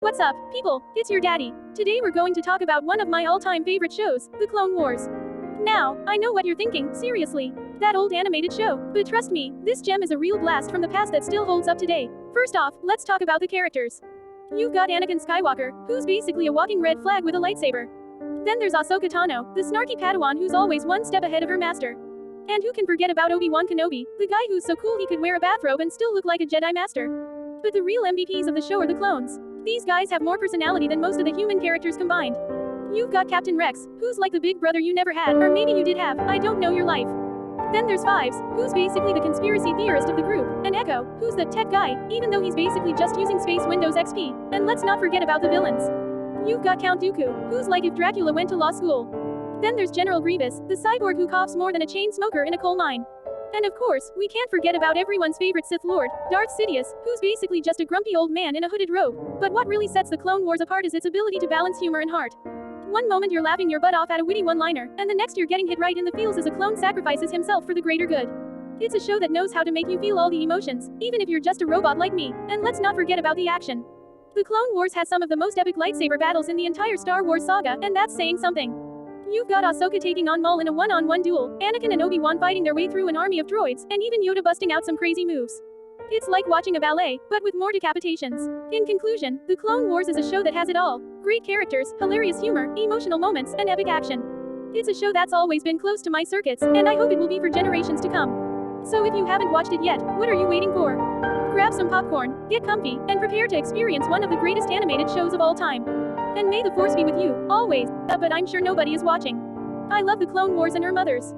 What's up, people? It's your daddy. Today we're going to talk about one of my all-time favorite shows, The Clone Wars. Now, I know what you're thinking, seriously. That old animated show. But trust me, this gem is a real blast from the past that still holds up today. First off, let's talk about the characters. You've got Anakin Skywalker, who's basically a walking red flag with a lightsaber. Then there's Ahsoka Tano, the snarky Padawan who's always one step ahead of her master. And who can forget about Obi-Wan Kenobi, the guy who's so cool he could wear a bathrobe and still look like a Jedi Master. But the real MVPs of the show are the clones. These guys have more personality than most of the human characters combined. You've got Captain Rex, who's like the big brother you never had, or maybe you did have, I don't know your life. Then there's Fives, who's basically the conspiracy theorist of the group, and Echo, who's the tech guy, even though he's basically just using Space Windows XP. And let's not forget about the villains. You've got Count Dooku, who's like if Dracula went to law school. Then there's General Grievous, the cyborg who coughs more than a chain smoker in a coal mine. And of course, we can't forget about everyone's favorite Sith Lord, Darth Sidious, who's basically just a grumpy old man in a hooded robe. But what really sets the Clone Wars apart is its ability to balance humor and heart. One moment you're laughing your butt off at a witty one-liner, and the next you're getting hit right in the feels as a clone sacrifices himself for the greater good. It's a show that knows how to make you feel all the emotions, even if you're just a robot like me. And let's not forget about the action. The Clone Wars has some of the most epic lightsaber battles in the entire Star Wars saga, and that's saying something. You've got Ahsoka taking on Maul in a one-on-one duel, Anakin and Obi-Wan fighting their way through an army of droids, and even Yoda busting out some crazy moves. It's like watching a ballet, but with more decapitations. In conclusion, The Clone Wars is a show that has it all. Great characters, hilarious humor, emotional moments, and epic action. It's a show that's always been close to my circuits, and I hope it will be for generations to come. So if you haven't watched it yet, what are you waiting for? Grab some popcorn, get comfy, and prepare to experience one of the greatest animated shows of all time. And may the Force be with you, always. But I'm sure nobody is watching. I love The Clone Wars and her mothers.